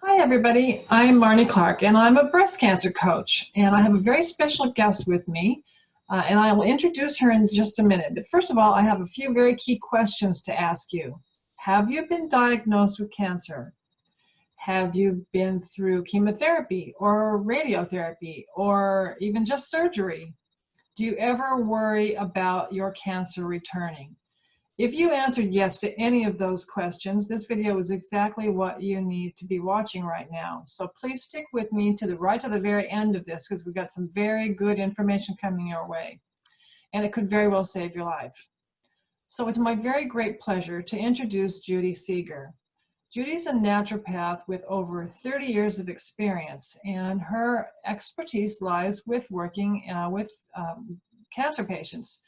Hi, everybody. I'm Marnie Clark, and I'm a breast cancer coach. And I have a very special guest with me, and I will introduce her in just a minute. But first of all, I have a few very key questions to ask you. Have you been diagnosed with cancer? Have you been through chemotherapy or radiotherapy or even just surgery? Do you ever worry about your cancer returning? If you answered yes to any of those questions, this video is exactly what you need to be watching right now. So please stick with me to the very end of this, because we've got some very good information coming your way, and it could very well save your life. So it's my very great pleasure to introduce Judy Seeger. Judy's a naturopath with over 30 years of experience, and her expertise lies with working with cancer patients,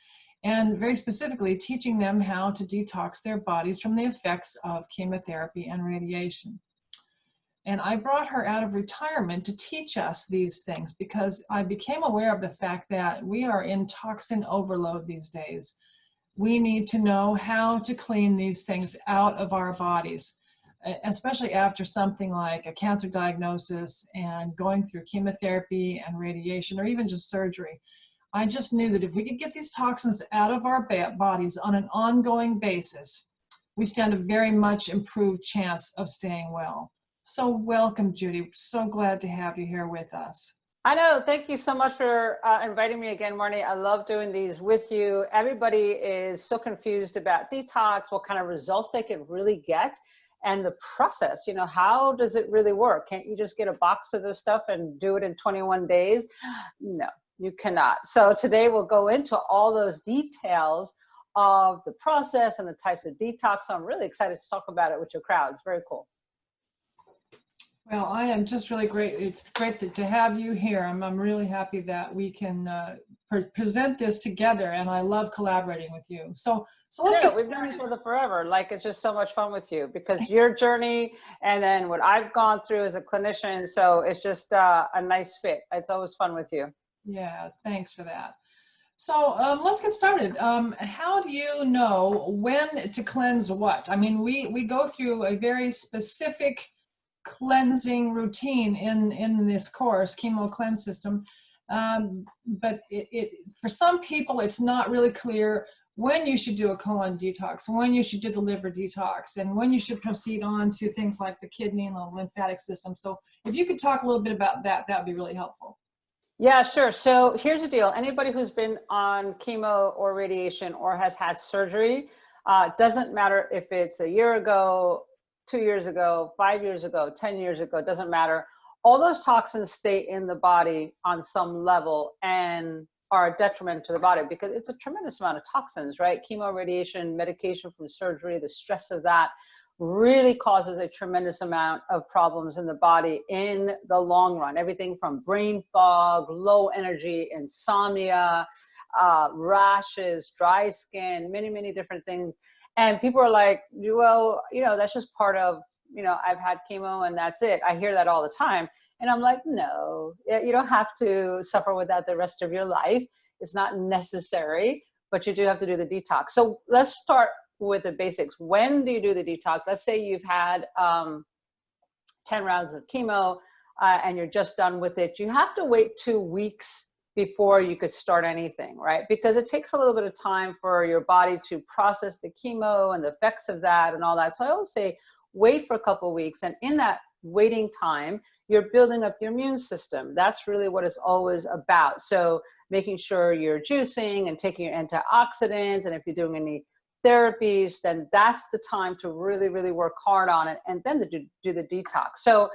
and very specifically teaching them how to detox their bodies from the effects of chemotherapy and radiation. And I brought her out of retirement to teach us these things because I became aware of the fact that we are in toxin overload these days. We need to know how to clean these things out of our bodies, especially after something like a cancer diagnosis and going through chemotherapy and radiation, or even just surgery. I just knew that if we could get these toxins out of our bodies on an ongoing basis, we stand a very much improved chance of staying well. So welcome, Judy. So glad to have you here with us. I know. Thank you so much for inviting me again, Marnie. I love doing these with you. Everybody is so confused about detox, what kind of results they can really get, and the process. You know, how does it really work? Can't you just get a box of this stuff and do it in 21 days? No, you cannot. So today we'll go into all those details of the process and the types of detox. So I'm really excited to talk about it with your crowd. It's very cool. Well, I am just really great. It's great to have you here. I'm really happy that we can present this together, and I love collaborating with you. So let's get We've known each other forever. Like, it's just so much fun with you because your journey and then what I've gone through as a clinician. So it's just a nice fit. It's always fun with you. Yeah, thanks for that. So let's get started. How do you know when to cleanse what? I mean, we go through a very specific cleansing routine in this course, chemo cleanse system, but for some people it's not really clear when you should do a colon detox, when you should do the liver detox, and when you should proceed on to things like the kidney and the lymphatic system. So if you could talk a little bit about that, that would be really helpful. Yeah, sure. So here's the deal. Anybody who's been on chemo or radiation or has had surgery, doesn't matter if it's a year ago, 2 years ago, 5 years ago, 10 years ago, it doesn't matter. All those toxins stay in the body on some level and are a detriment to the body because it's a tremendous amount of toxins, right? Chemo, radiation, medication from surgery, the stress of that really causes a tremendous amount of problems in the body in the long run. Everything from brain fog, low energy, insomnia, rashes, dry skin, many, many different things. And people are like, well, you know, that's just part of, you know, I've had chemo and that's it. I hear that all the time. And I'm like, no, you don't have to suffer with that the rest of your life. It's not necessary, but you do have to do the detox. So let's start with the basics. When do you do the detox? Let's say you've had 10 rounds of chemo and you're just done with it. You have to wait 2 weeks before you could start anything, right? Because it takes a little bit of time for your body to process the chemo and the effects of that and all that. So I always say, wait for a couple of weeks. And in that waiting time, you're building up your immune system. That's really what it's always about. So making sure you're juicing and taking your antioxidants. And if you're doing any therapies, then that's the time to really, really work hard on it and then to do the detox. So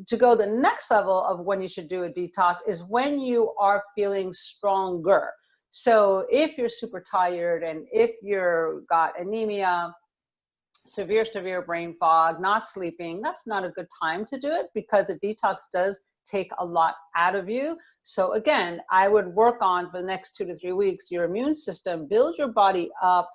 to go the next level of when you should do a detox is when you are feeling stronger. So if you're super tired and if you've got anemia, severe brain fog, not sleeping, that's not a good time to do it because the detox does take a lot out of you. So again, I would work on for the next 2 to 3 weeks, your immune system, build your body up,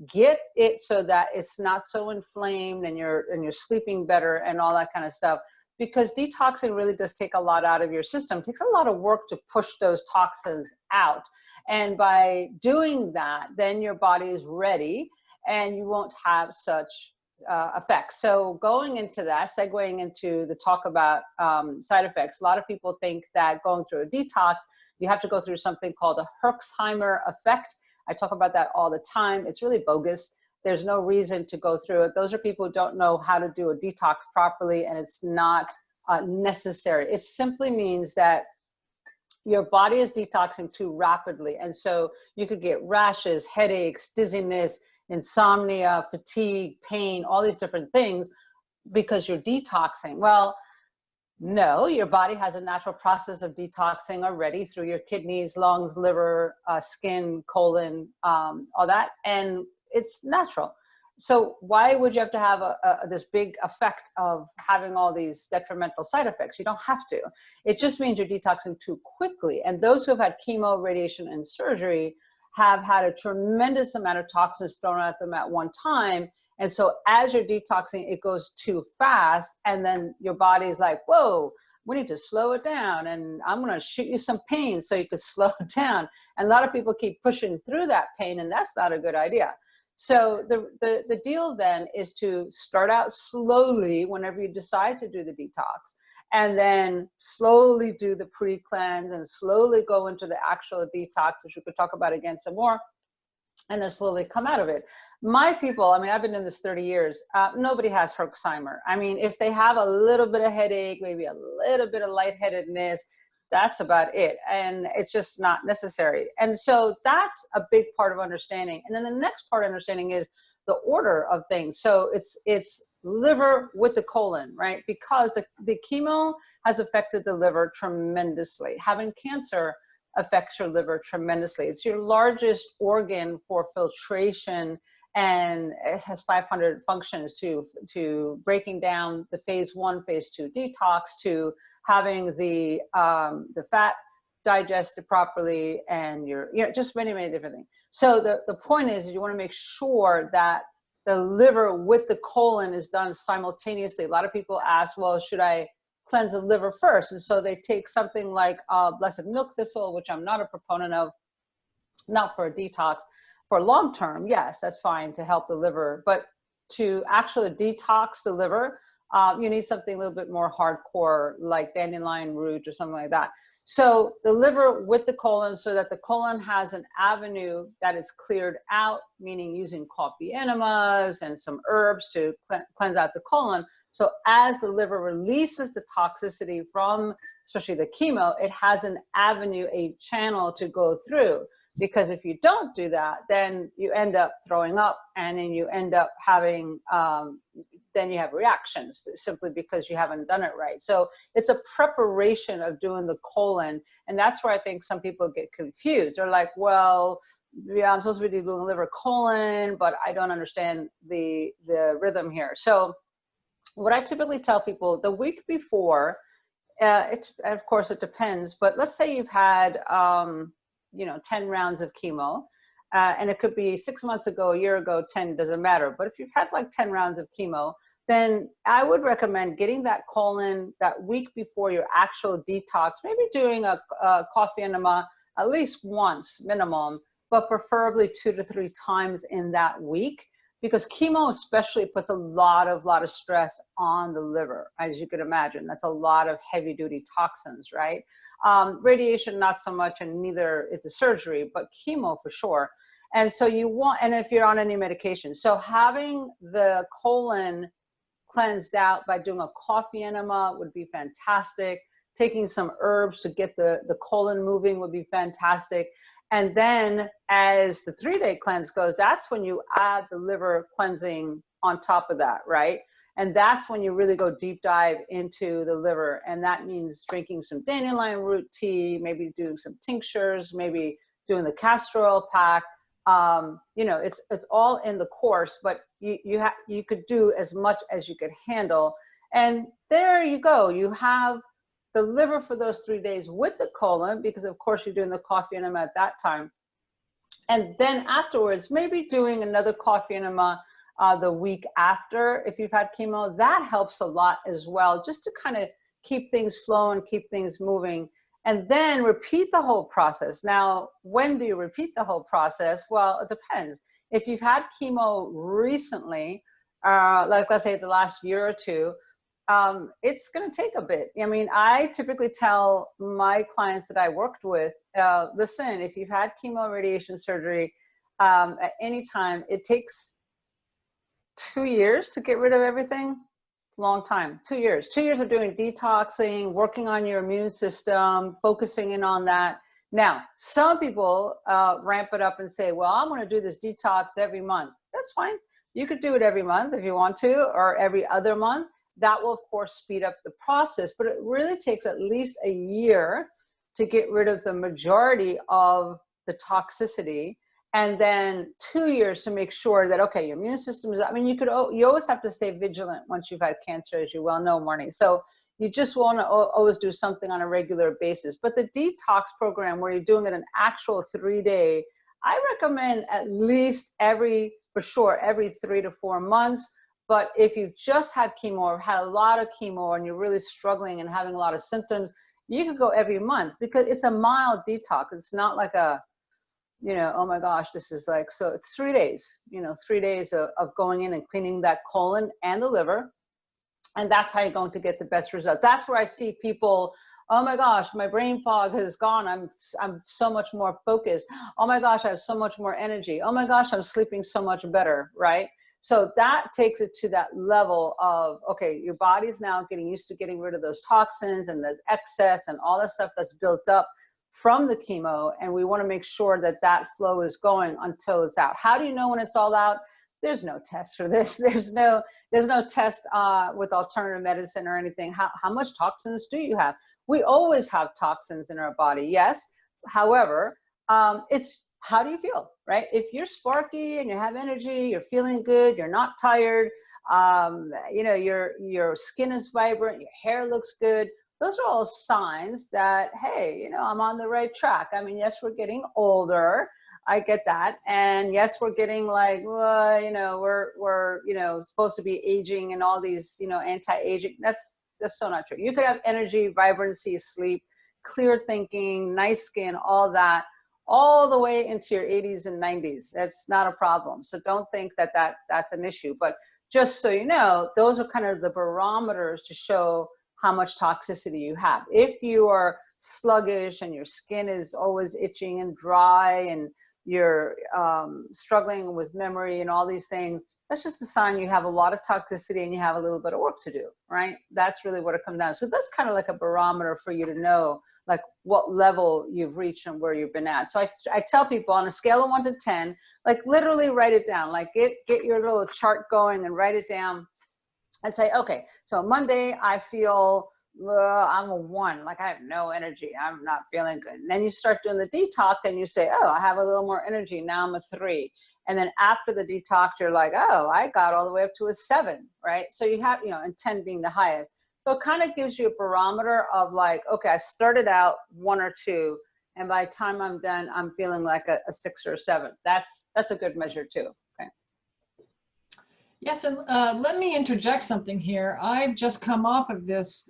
get it so that it's not so inflamed and you're sleeping better and all that kind of stuff. Because detoxing really does take a lot out of your system. It takes a lot of work to push those toxins out. And by doing that, then your body is ready and you won't have such effects. So going into that, segueing into the talk about side effects, a lot of people think that going through a detox, you have to go through something called a Herxheimer effect. I talk about that all the time. It's really bogus. There's no reason to go through it. Those are people who don't know how to do a detox properly, and it's not necessary. It simply means that your body is detoxing too rapidly. And so you could get rashes, headaches, dizziness, insomnia, fatigue, pain, all these different things because you're detoxing. Well, no, your body has a natural process of detoxing already through your kidneys, lungs, liver, skin, colon, all that, and it's natural. So why would you have to have this big effect of having all these detrimental side effects? You don't have to. It just means you're detoxing too quickly. And those who have had chemo, radiation, and surgery have had a tremendous amount of toxins thrown at them at one time. And so as you're detoxing, it goes too fast. And then your body's like, whoa, we need to slow it down. And I'm going to shoot you some pain so you could slow it down. And a lot of people keep pushing through that pain, and that's not a good idea. So the deal then is to start out slowly whenever you decide to do the detox, and then slowly do the pre-cleanse and slowly go into the actual detox, which we could talk about again some more, and then slowly come out of it. My people, I mean, I've been in this 30 years, nobody has Herxheimer. I mean, if they have a little bit of headache, maybe a little bit of lightheadedness, that's about it. And it's just not necessary. And so that's a big part of understanding. And then the next part of understanding is the order of things. So it's liver with the colon, right? Because the chemo has affected the liver tremendously. Having cancer affects your liver tremendously. It's your largest organ for filtration, and it has 500 functions to breaking down the phase 1, phase 2 detox, to having the fat digested properly, and just many, many different things. So the point is you want to make sure that the liver with the colon is done simultaneously. A lot of people ask, well, should I cleanse the liver first? And so they take something like blessed milk thistle, which I'm not a proponent of, not for a detox. For long term, yes, that's fine to help the liver, but to actually detox the liver, you need something a little bit more hardcore, like dandelion root or something like that. So the liver with the colon, so that the colon has an avenue that is cleared out, meaning using coffee enemas and some herbs to cleanse out the colon. So as the liver releases the toxicity from, especially the chemo, it has an avenue, a channel to go through. Because if you don't do that, then you end up throwing up, and then you end up having, then you have reactions simply because you haven't done it right. So it's a preparation of doing the colon. And that's where I think some people get confused. They're like, well, yeah, I'm supposed to be doing liver colon, but I don't understand the rhythm here. So what I typically tell people the week before, of course it depends, but let's say you've had, 10 rounds of chemo, and it could be 6 months ago, a year ago, 10, doesn't matter. But if you've had like 10 rounds of chemo, then I would recommend getting that colon that week before your actual detox, maybe doing a coffee enema at least once minimum, but preferably 2 to 3 times in that week, because chemo especially puts a lot of stress on the liver, as you could imagine. That's a lot of heavy duty toxins, right? Radiation, not so much, and neither is the surgery, but chemo for sure. And so and if you're on any medication, so having the colon cleansed out by doing a coffee enema would be fantastic. Taking some herbs to get the colon moving would be fantastic. And then as the 3-day cleanse goes, that's when you add the liver cleansing on top of that, right? And that's when you really go deep dive into the liver. And that means drinking some dandelion root tea, maybe doing some tinctures, maybe doing the castor oil pack. It's all in the course, but you could do as much as you could handle. And there you go. You have the liver for those 3 days with the colon, because of course you're doing the coffee enema at that time. And then afterwards, maybe doing another coffee enema the week after, if you've had chemo. That helps a lot as well, just to kind of keep things flowing, keep things moving, and then repeat the whole process. Now, when do you repeat the whole process? Well, it depends. If you've had chemo recently, like let's say the last year or two, it's going to take a bit. I mean, I typically tell my clients that I worked with, listen, if you've had chemo radiation surgery at any time, it takes 2 years to get rid of everything. It's a long time. 2 years. 2 years of doing detoxing, working on your immune system, focusing in on that. Now, some people ramp it up and say, well, I'm going to do this detox every month. That's fine. You could do it every month if you want to, or every other month. That will, of course, speed up the process, but it really takes at least a year to get rid of the majority of the toxicity, and then 2 years to make sure that, okay, your immune system is, I mean, you always have to stay vigilant once you've had cancer, as you well know, Marnie. So you just want to always do something on a regular basis. But the detox program, where you're doing it an actual 3-day, I recommend at least every 3 to 4 months. But if you've just had chemo or had a lot of chemo and you're really struggling and having a lot of symptoms, you could go every month, because it's a mild detox. It's not like a, you know, oh my gosh, this is like, so it's 3 days, you know, 3 days of going in and cleaning that colon and the liver. And that's how you're going to get the best result. That's where I see people, oh my gosh, my brain fog has gone. I'm so much more focused. Oh my gosh, I have so much more energy. Oh my gosh, I'm sleeping so much better, right? So that takes it to that level of, okay, your body's now getting used to getting rid of those toxins and those excess and all the stuff that's built up from the chemo. And we want to make sure that that flow is going until it's out. How do you know when it's all out? There's no test for this. There's no test with alternative medicine or anything. How much toxins do you have? We always have toxins in our body, yes. However, it's how do you feel, right? If you're sparky and you have energy, you're feeling good, you're not tired, you know, your skin is vibrant, your hair looks good. Those are all signs that, hey, you know, I'm on the right track. I mean, yes, we're getting older. I get that. And yes, we're getting like, well, you know, we're, you know, supposed to be aging and all these, you know, anti-aging. That's so not true. You could have energy, vibrancy, sleep, clear thinking, nice skin, all that, all the way into your 80s and 90s. That's not a problem. So don't think that that's an issue. But just so you know, those are kind of the barometers to show how much toxicity you have. If you are sluggish and your skin is always itching and dry and you're struggling with memory and all these things, that's just a sign you have a lot of toxicity and you have a little bit of work to do, right? That's really what it comes down to. So that's kind of like a barometer for you to know like what level you've reached and where you've been at. So I tell people on a scale of 1 to 10, like literally write it down, like get your little chart going and write it down and say, okay, so Monday I feel I'm a 1, like I have no energy, I'm not feeling good. And then you start doing the detox and you say, oh, I have a little more energy, now I'm a 3. And then after the detox, you're like, oh, I got all the way up to a 7, right? So you have, you know, and 10 being the highest. So it kind of gives you a barometer of like, okay, I started out 1 or 2, and by the time I'm done, I'm feeling like a 6 or a 7. That's a good measure too. Okay. Yes, and let me interject something here. I've just come off of this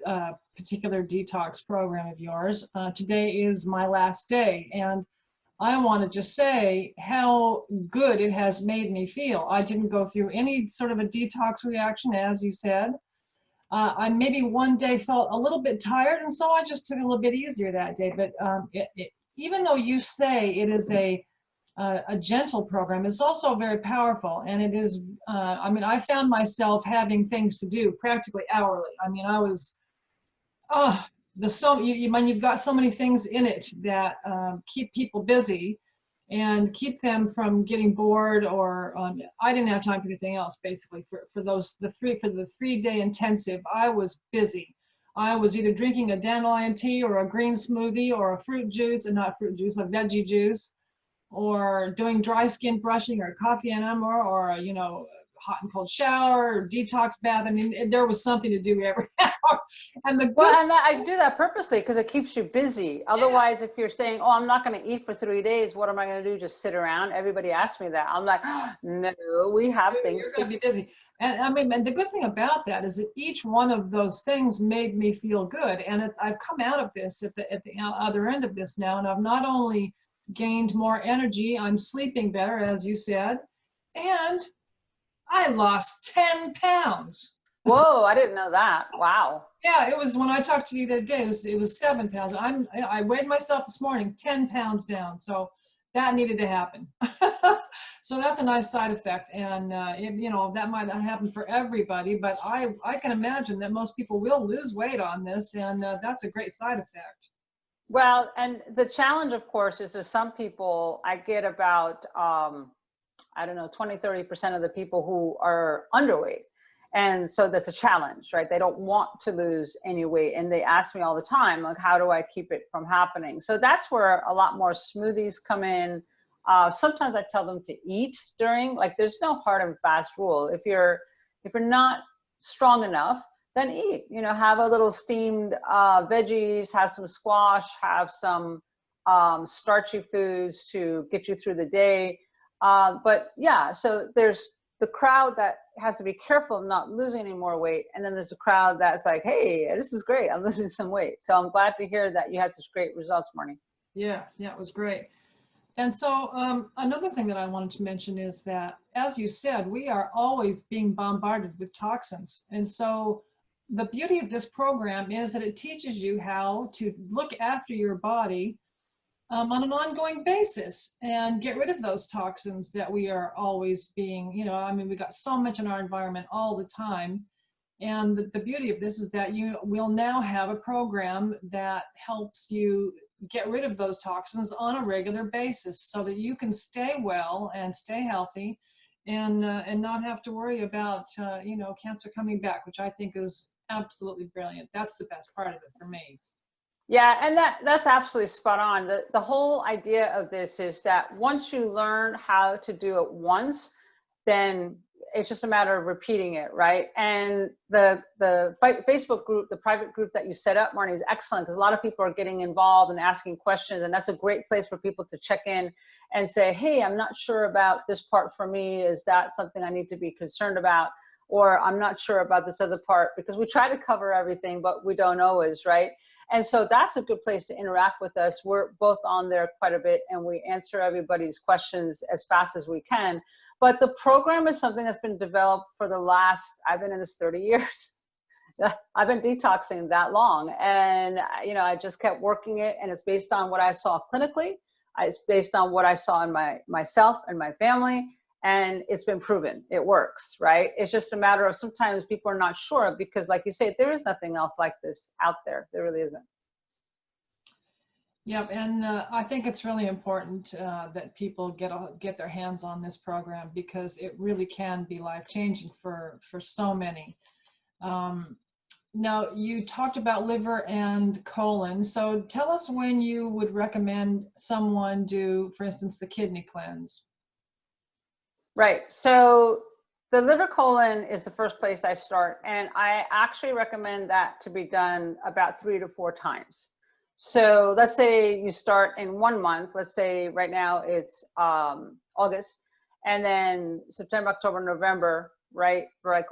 particular detox program of yours. Today is my last day, and I want to just say how good it has made me feel. I didn't go through any sort of a detox reaction, as you said. I maybe one day felt a little bit tired, and so I just took it a little bit easier that day. But even though you say it is a gentle program, it's also very powerful, and it is. I mean, I found myself having things to do practically hourly. I mean, I was, you've got so many things in it that keep people busy and keep them from getting bored, or I didn't have time for anything else basically for the 3-day intensive. I was busy. I was either drinking a dandelion tea or a green smoothie or a fruit juice, and not fruit juice, a veggie juice, or doing dry skin brushing or coffee enema, or you know, hot and cold shower or detox bath. I mean, there was something to do every hour. And I do that purposely because it keeps you busy. Otherwise, if you're saying, oh, I'm not going to eat for 3 days, what am I going to do? Just sit around? Everybody asks me that. I'm like, oh, no, we have things. You're going to be busy. And I mean, and the good thing about that is that each one of those things made me feel good. And I've come out of this at the other end of this now, and I've not only gained more energy, I'm sleeping better, as you said, and I lost 10 pounds. Whoa, I didn't know that. Wow. Yeah, it was when I talked to you the other day, it was 7 pounds. I weighed myself this morning, 10 pounds down. So that needed to happen. So that's a nice side effect. And, you know, that might not happen for everybody, but I can imagine that most people will lose weight on this. And that's a great side effect. Well, and the challenge, of course, is that some people, I get about, I don't know, 20, 30% of the people who are underweight. And so that's a challenge, right? They don't want to lose any weight. And they ask me all the time, like, how do I keep it from happening? So that's where a lot more smoothies come in. Sometimes I tell them to eat during, like, there's no hard and fast rule. If you're not strong enough, then eat, you know, have a little steamed veggies, have some squash, have some starchy foods to get you through the day. But yeah, so there's the crowd that has to be careful of not losing any more weight. And then there's a crowd that's like, hey, this is great, I'm losing some weight. So I'm glad to hear that you had such great results, Marnie. Yeah, it was great. And so another thing that I wanted to mention is that, as you said, we are always being bombarded with toxins. And so the beauty of this program is that it teaches you how to look after your body on an ongoing basis and get rid of those toxins that we are always being, you know, I mean, we got so much in our environment all the time. And the beauty of this is that you will now have a program that helps you get rid of those toxins on a regular basis so that you can stay well and stay healthy and not have to worry about, you know, cancer coming back, which I think is absolutely brilliant. That's the best part of it for me. Yeah, and that's absolutely spot on. The whole idea of this is that once you learn how to do it once, then it's just a matter of repeating it, right? And the Facebook group, the private group that you set up, Marnie, is excellent because a lot of people are getting involved and asking questions, and that's a great place for people to check in and say, hey, I'm not sure about this part for me. Is that something I need to be concerned about? Or I'm not sure about this other part, because we try to cover everything, but we don't always, right? And so that's a good place to interact with us. We're both on there quite a bit, and we answer everybody's questions as fast as we can. But the program is something that's been developed for the last, I've been in this 30 years. I've been detoxing that long. And, you know, I just kept working it, and it's based on what I saw clinically. It's based on what I saw in myself and my family. And it's been proven it works, right? It's just a matter of sometimes people are not sure because, like you say, there is nothing else like this out there. There really isn't. Yep, and I think it's really important that people get their hands on this program because it really can be life-changing for so many. Now, you talked about liver and colon, so tell us when you would recommend someone do, for instance, the kidney cleanse. Right. So the liver colon is the first place I start, and I actually recommend that to be done about 3 to 4 times. So let's say you start in 1 month. Let's say right now it's August, and then September, October, November, right? Right.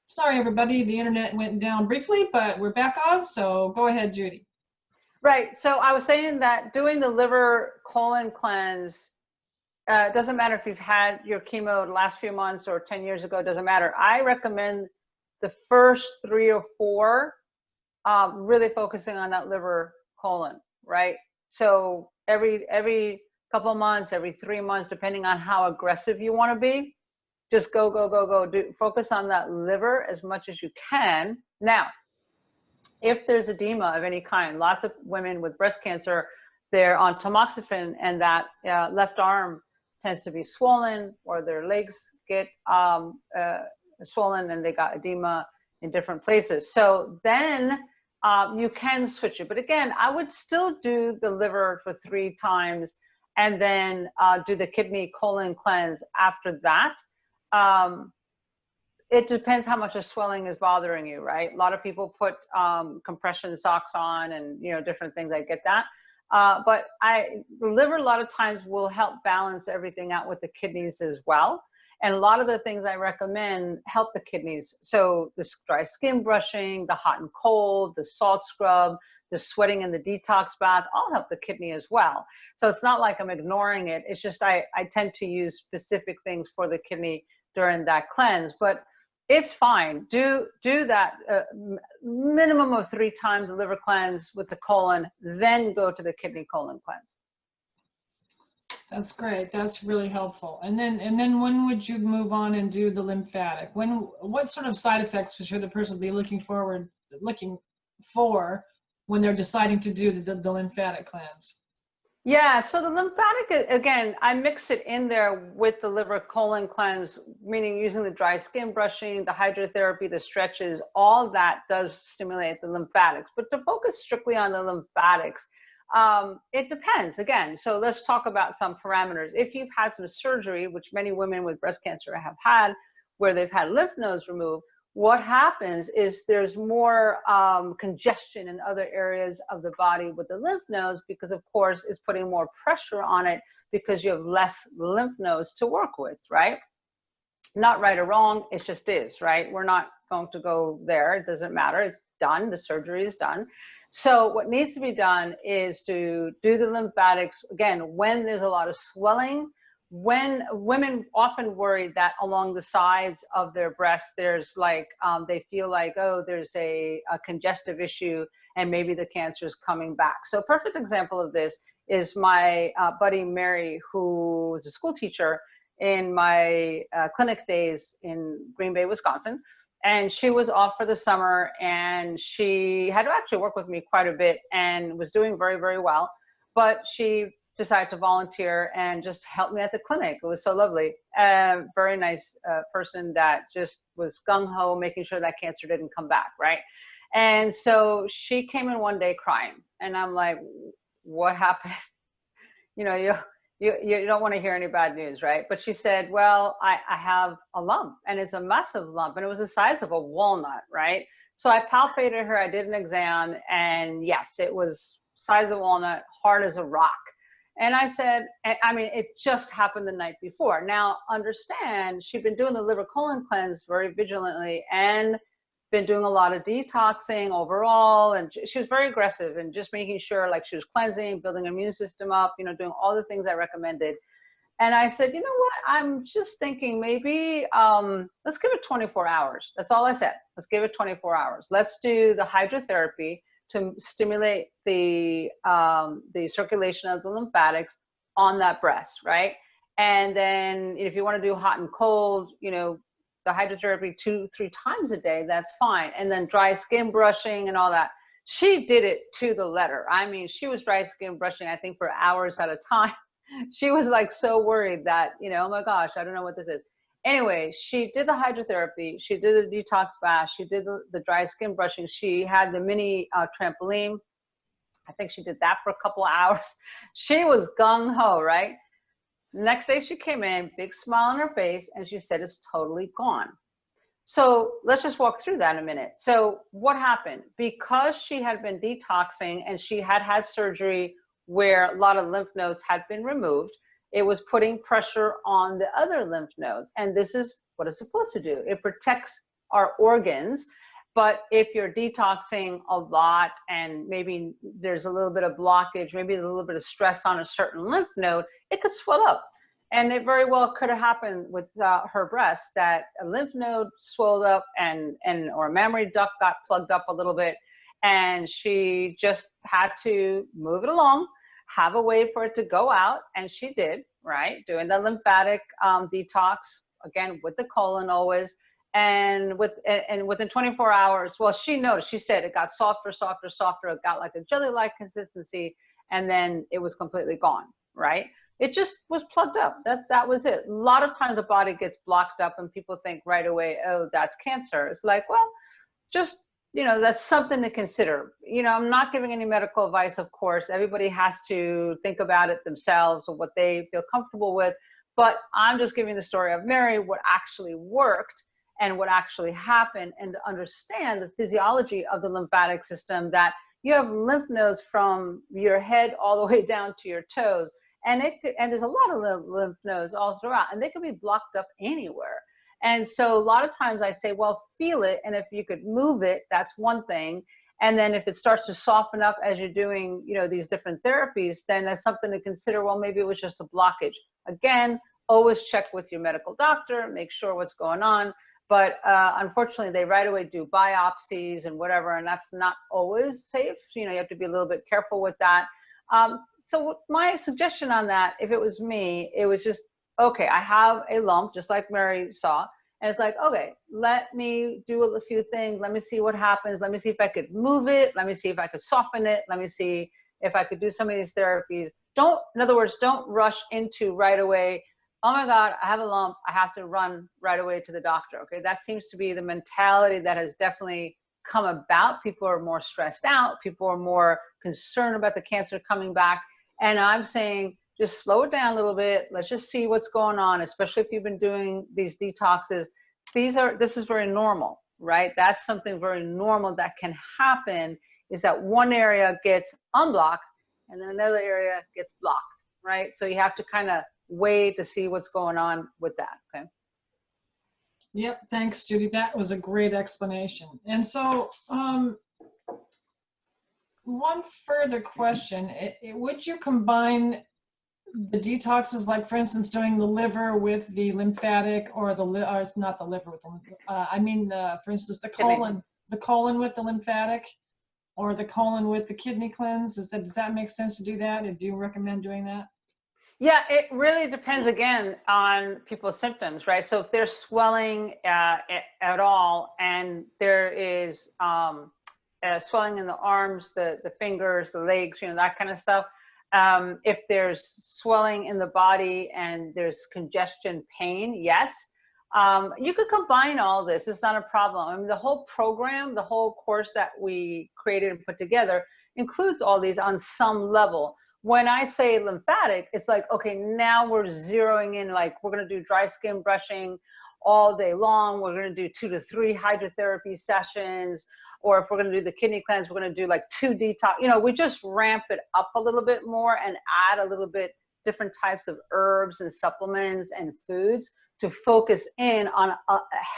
Sorry, everybody, the internet went down briefly, but we're back on, so go ahead, Judy. Right. So I was saying that doing the liver colon cleanse doesn't matter if you've had your chemo the last few months or 10 years ago, doesn't matter. I recommend the first 3 or 4 really focusing on that liver colon, right? So every couple of months, every 3 months, depending on how aggressive you want to be, just go. Focus on that liver as much as you can. Now, if there's edema of any kind, lots of women with breast cancer, they're on tamoxifen, and that left arm tends to be swollen, or their legs get swollen and they got edema in different places. So then you can switch it. But again, I would still do the liver for 3 times and then do the kidney colon cleanse after that. It depends how much the swelling is bothering you, right? A lot of people put compression socks on and, you know, different things. I get that. But the liver a lot of times will help balance everything out with the kidneys as well. And a lot of the things I recommend help the kidneys. So the dry skin brushing, the hot and cold, the salt scrub, the sweating in the detox bath all help the kidney as well. So it's not like I'm ignoring it. It's just I tend to use specific things for the kidney during that cleanse. But it's fine. Do that minimum of 3 times the liver cleanse with the colon, then go to the kidney colon cleanse. That's great. That's really helpful. And then when would you move on and do the lymphatic? What sort of side effects should the person be looking for when they're deciding to do the lymphatic cleanse? Yeah, so the lymphatic, again, I mix it in there with the liver colon cleanse, meaning using the dry skin brushing, the hydrotherapy, the stretches, all that does stimulate the lymphatics. But to focus strictly on the lymphatics, it depends again. So let's talk about some parameters. If you've had some surgery, which many women with breast cancer have had, where they've had lymph nodes removed, what happens is there's more congestion in other areas of the body with the lymph nodes, because of course it's putting more pressure on it because you have less lymph nodes to work with, right? Not right or wrong, it just is, right? We're not going to go there. It doesn't matter. It's done. The surgery is done. So what needs to be done is to do the lymphatics, again, when there's a lot of swelling. When women often worry that along the sides of their breasts, there's like, they feel like, oh, there's a congestive issue and maybe the cancer is coming back. So a perfect example of this is my buddy Mary, who was a school teacher in my clinic days in Green Bay, Wisconsin. And she was off for the summer and she had to actually work with me quite a bit and was doing very, very well. But she decided to volunteer and just help me at the clinic. It was so lovely. Very nice person that just was gung-ho, making sure that cancer didn't come back, right? And so she came in one day crying. And I'm like, what happened? You know, you don't want to hear any bad news, right? But she said, well, I have a lump and it's a massive lump and it was the size of a walnut, right? So I palpated her, I did an exam, and yes, it was size of a walnut, hard as a rock. And I said, I mean, it just happened the night before. Now, understand, she'd been doing the liver colon cleanse very vigilantly and been doing a lot of detoxing overall. And she was very aggressive and just making sure like she was cleansing, building immune system up, you know, doing all the things I recommended. And I said, you know what, I'm just thinking maybe, let's give it 24 hours. That's all I said. Let's give it 24 hours. Let's do the hydrotherapy to stimulate the circulation of the lymphatics on that breast, right? And then if you want to do hot and cold, you know, the hydrotherapy 2-3 times a day, that's fine. And then dry skin brushing and all that. She did it to the letter. I mean, she was dry skin brushing, I think, for hours at a time. She was like so worried that, you know, oh my gosh, I don't know what this is. Anyway, she did the hydrotherapy, she did the detox bath, she did the dry skin brushing, she had the mini trampoline. I think she did that for a couple of hours. She was gung-ho, right? Next day she came in, big smile on her face, and she said it's totally gone. So let's just walk through that in a minute. So what happened? Because she had been detoxing and she had had surgery where a lot of lymph nodes had been removed, it was putting pressure on the other lymph nodes. And this is what it's supposed to do. It protects our organs. But if you're detoxing a lot and maybe there's a little bit of blockage, maybe a little bit of stress on a certain lymph node, it could swell up. And it very well could have happened with her breast, that a lymph node swelled up or a mammary duct got plugged up a little bit. And she just had to move it along, have a way for it to go out. And she did, right? Doing the lymphatic detox, again, with the colon always. And within 24 hours, well, she noticed, she said it got softer, softer, softer. It got like a jelly-like consistency. And then it was completely gone, right? It just was plugged up. That was it. A lot of times the body gets blocked up and people think right away, oh, that's cancer. It's like, well, just, you know, that's something to consider. You know, I'm not giving any medical advice, of course. Everybody has to think about it themselves or what they feel comfortable with. But I'm just giving the story of Mary, what actually worked and what actually happened, and to understand the physiology of the lymphatic system, that you have lymph nodes from your head all the way down to your toes. And there's a lot of lymph nodes all throughout, and they can be blocked up anywhere. And so a lot of times I say, well, feel it. And if you could move it, that's one thing. And then if it starts to soften up as you're doing, you know, these different therapies, then that's something to consider. Well, maybe it was just a blockage. Again, always check with your medical doctor, make sure what's going on. But unfortunately, they right away do biopsies and whatever, and that's not always safe. You know, you have to be a little bit careful with that. So my suggestion on that, if it was me, it was just, okay, I have a lump, just like Mary saw. And it's like, okay, let me do a few things. Let me see what happens. Let me see if I could move it. Let me see if I could soften it. Let me see if I could do some of these therapies. In other words, don't rush into right away, oh my God, I have a lump. I have to run right away to the doctor. Okay, that seems to be the mentality that has definitely come about. People are more stressed out. People are more concerned about the cancer coming back. And I'm saying, just slow it down a little bit. Let's just see what's going on, especially if you've been doing these detoxes. This is very normal, right? That's something very normal that can happen, is that one area gets unblocked and then another area gets blocked, right? So you have to kind of wait to see what's going on with that, okay? Yep, thanks, Judy. That was a great explanation. And so, one further question, would you combine the detoxes, like for instance, doing the liver with the lymphatic, or or not the liver with the, for instance, the colon with the lymphatic, or the colon with the kidney cleanse? Does that make sense to do that? Or do you recommend doing that? Yeah, it really depends again on people's symptoms, right? So if there's swelling at all, and there is swelling in the arms, the fingers, the legs, you know, that kind of stuff. If there's swelling in the body and there's congestion pain, yes. You could combine all this. It's not a problem. I mean, the whole program, the whole course that we created and put together includes all these on some level. When I say lymphatic, it's like, okay, now we're zeroing in, like we're going to do dry skin brushing all day long. We're going to do 2 to 3 hydrotherapy sessions. Or if we're going to do the kidney cleanse, we're going to do like 2 detox. You know, we just ramp it up a little bit more and add a little bit different types of herbs and supplements and foods to focus in on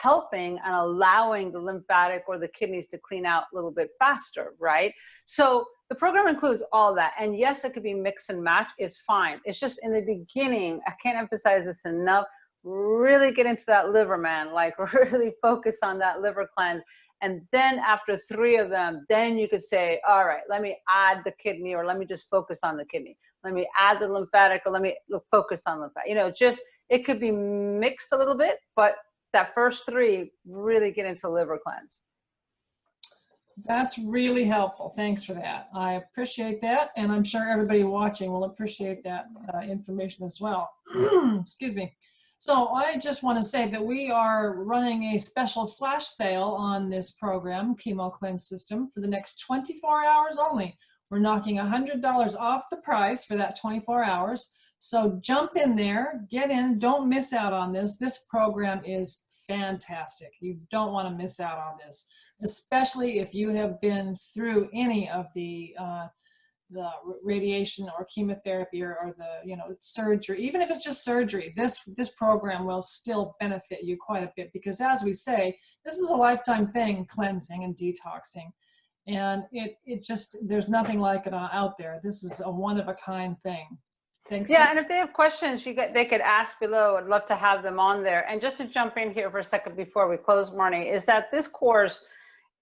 helping and allowing the lymphatic or the kidneys to clean out a little bit faster, right? So the program includes all that. And yes, it could be mix and match. It's fine. It's just in the beginning, I can't emphasize this enough, really get into that liver, man, like really focus on that liver cleanse. And then after 3 of them, then you could say, all right, let me add the kidney, or let me just focus on the kidney. Let me add the lymphatic, or let me focus on lymphatic. You know, just, it could be mixed a little bit, but that first 3 really get into liver cleanse. That's really helpful. Thanks for that. I appreciate that. And I'm sure everybody watching will appreciate that information as well. Excuse me. So I just want to say that we are running a special flash sale on this program, Chemo Cleanse System, for the next 24 hours only. We're knocking $100 off the price for that 24 hours. So jump in there, get in, don't miss out on this. This program is fantastic. You don't want to miss out on this, especially if you have been through any of the radiation or chemotherapy or the, you know, surgery. Even if it's just surgery, this program will still benefit you quite a bit, because as we say, this is a lifetime thing, cleansing and detoxing, and it just, there's nothing like it out there. This is a one-of-a-kind thing. Thanks. Yeah, and if they have questions, they could ask below. I'd love to have them on there. And just to jump in here for a second before we close, Marnie, is that this course,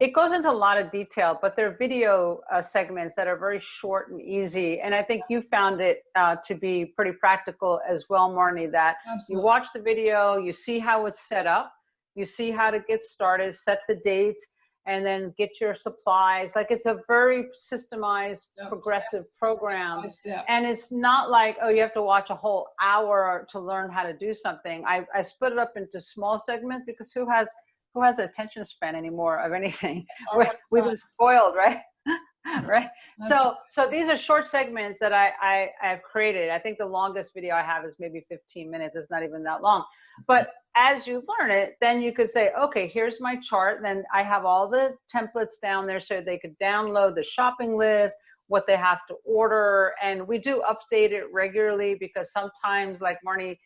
it goes into a lot of detail, but they're video segments that are very short and easy. And I think you found it to be pretty practical as well, Marnie, that Absolutely. You watch the video, you see how it's set up, you see how to get started, set the date, and then get your supplies. Like, it's a very systemized, progressive program. Step by step. And it's not like, oh, you have to watch a whole hour to learn how to do something. I split it up into small segments, because who has the attention span anymore of anything? We've been spoiled, right? Right. So these are short segments that I've created. I think the longest video I have is maybe 15 minutes. It's not even that long. But as you learn it, then you could say, okay, here's my chart. Then I have all the templates down there so they could download the shopping list, what they have to order. And we do update it regularly, because sometimes, like Marnie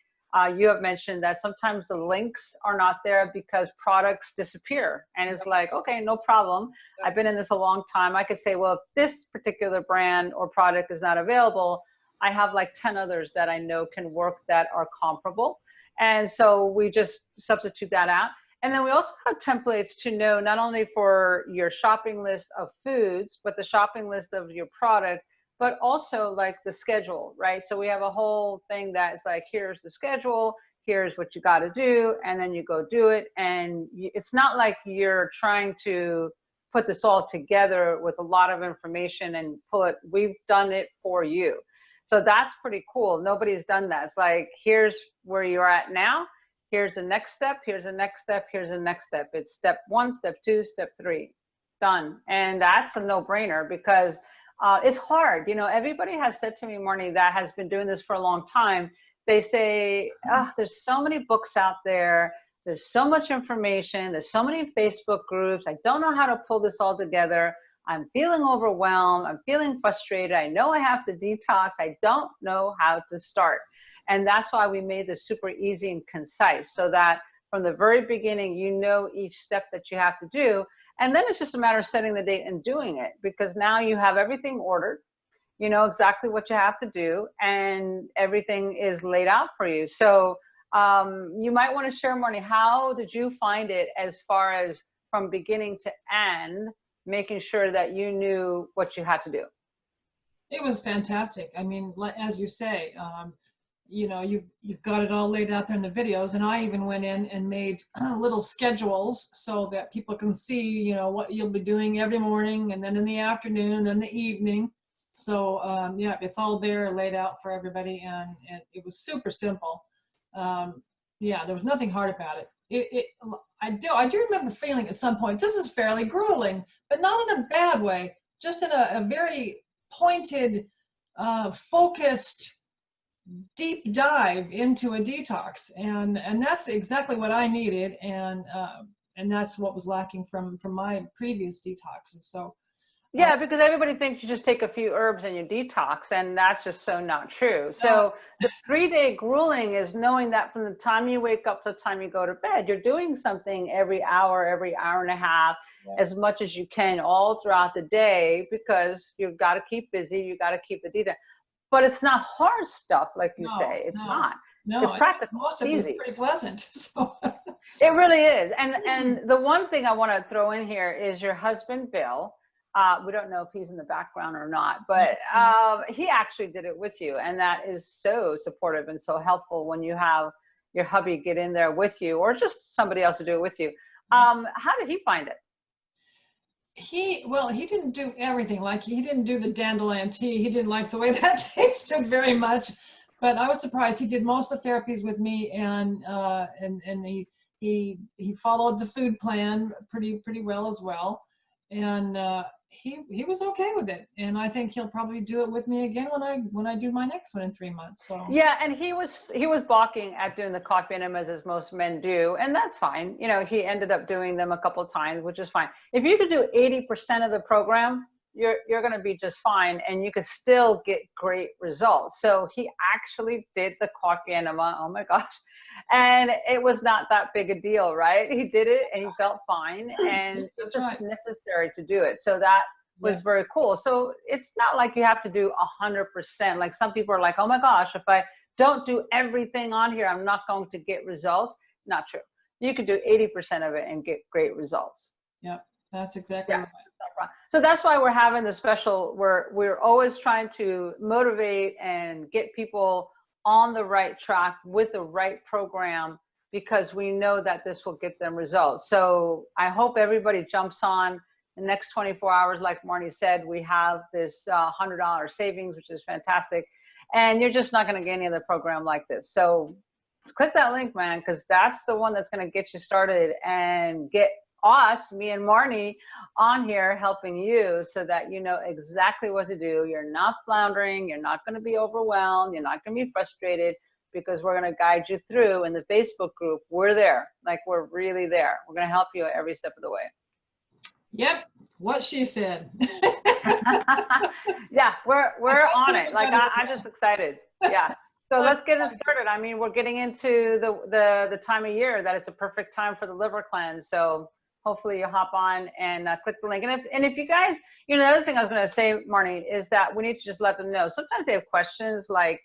You have mentioned that sometimes the links are not there because products disappear. And it's like, okay, no problem. I've been in this a long time. I could say, well, if this particular brand or product is not available, I have like 10 others that I know can work that are comparable. And so we just substitute that out. And then we also have templates to know not only for your shopping list of foods, but the shopping list of your products, but also like the schedule, right? So we have a whole thing that's like, here's the schedule, here's what you got to do, and then you go do it. And it's not like you're trying to put this all together with a lot of information and pull it. We've done it for you. So that's pretty cool. Nobody's done that. It's like, here's where you're at now. Here's the next step. Here's the next step. Here's the next step. It's step 1, step 2, step 3, done. And that's a no-brainer because it's hard. You know, everybody has said to me, Marnie, that has been doing this for a long time. They say, oh, there's so many books out there. There's so much information. There's so many Facebook groups. I don't know how to pull this all together. I'm feeling overwhelmed. I'm feeling frustrated. I know I have to detox. I don't know how to start. And that's why we made this super easy and concise so that from the very beginning, you know each step that you have to do. And then it's just a matter of setting the date and doing it, because now you have everything ordered, you know exactly what you have to do, and everything is laid out for you. So you might want to share, Marnie, how did you find it as far as from beginning to end, making sure that you knew what you had to do? It was fantastic. I mean, as you say, you know, you've got it all laid out there in the videos, and I even went in and made little schedules so that people can see, you know, what you'll be doing every morning, and then in the afternoon, and the evening. So yeah, it's all there laid out for everybody, and it was super simple. Yeah, there was nothing hard about it. I do remember feeling at some point, this is fairly grueling, but not in a bad way, just in a very pointed, focused, deep dive into a detox, and that's exactly what I needed, and that's what was lacking from my previous detoxes. So yeah, because everybody thinks you just take a few herbs and you detox, and that's just so not true. So the 3-day grueling is knowing that from the time you wake up to the time you go to bed, you're doing something every hour and a half, as much as you can all throughout the day, because you've got to keep busy, you got to keep the detox. But it's not hard stuff, like you say. It's not. No, it's practical. Most of it is pretty pleasant. So. It really is. And the one thing I want to throw in here is your husband, Bill. We don't know if he's in the background or not, but he actually did it with you. And that is so supportive and so helpful when you have your hubby get in there with you, or just somebody else to do it with you. How did he find it? He didn't do everything. Like, he didn't do the dandelion tea. He didn't like the way that tasted very much, but I was surprised. He did most of the therapies with me, and he followed the food plan pretty well as well, and he was okay with it. And I think he'll probably do it with me again when I do my next one in 3 months. So yeah, and he was balking at doing the coffee enemas, as most men do, and that's fine. You know, he ended up doing them a couple of times, which is fine. If you could do 80% of the program, you're going to be just fine, and you could still get great results. So he actually did the coffee enema. Oh my gosh. And it was not that big a deal, right? He did it and he felt fine, and it's just necessary to do it. So that was very cool. So it's not like you have to do 100%. Like, some people are like, oh my gosh, if I don't do everything on here, I'm not going to get results. Not true. You could do 80% of it and get great results. Yep, that's exactly right. So that's why we're having the special, we're always trying to motivate and get people on the right track with the right program, because we know that this will get them results. So I hope everybody jumps on the next 24 hours. Like Marnie said, we have this $100 savings, which is fantastic. And you're just not going to get any other program like this. So click that link, man, because that's the one that's going to get you started and get us, me and Marnie, on here helping you, so that you know exactly what to do. You're not floundering. You're not going to be overwhelmed. You're not going to be frustrated, because we're going to guide you through. In the Facebook group, we're there. Like, we're really there. We're going to help you every step of the way. Yep, what she said. Yeah, we're on it. Like, I'm just excited. Yeah. So let's get it started. I mean, we're getting into the time of year that it's a perfect time for the liver cleanse. So hopefully you hop on and click the link. And if you guys, you know, the other thing I was going to say, Marnie, is that we need to just let them know. Sometimes they have questions like,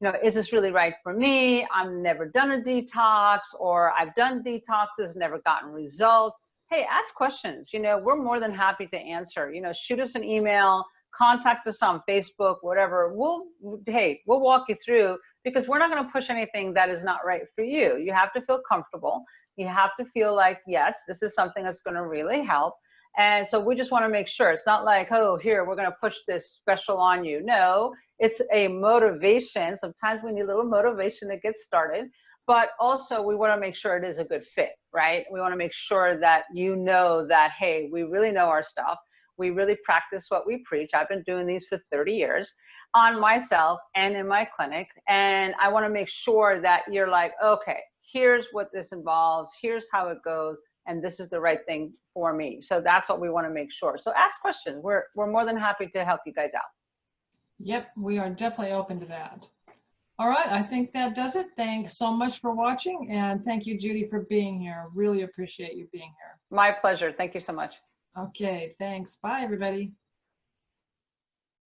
you know, is this really right for me? I've never done a detox, or I've done detoxes, never gotten results. Hey, ask questions. You know, we're more than happy to answer. You know, shoot us an email, contact us on Facebook, whatever. We'll walk you through, because we're not going to push anything that is not right for you. You have to feel comfortable. You have to feel like, yes, this is something that's going to really help. And so we just want to make sure it's not like, oh, here, we're going to push this special on you. No, it's a motivation. Sometimes we need a little motivation to get started, but also we want to make sure it is a good fit, right? We want to make sure that you know that, hey, we really know our stuff. We really practice what we preach. I've been doing these for 30 years on myself and in my clinic. And I want to make sure that you're like, okay, here's what this involves. Here's how it goes. And this is the right thing for me. So that's what we want to make sure. So ask questions. We're more than happy to help you guys out. Yep, we are definitely open to that. All right, I think that does it. Thanks so much for watching. And thank you, Judy, for being here. Really appreciate you being here. My pleasure. Thank you so much. Okay, thanks. Bye, everybody.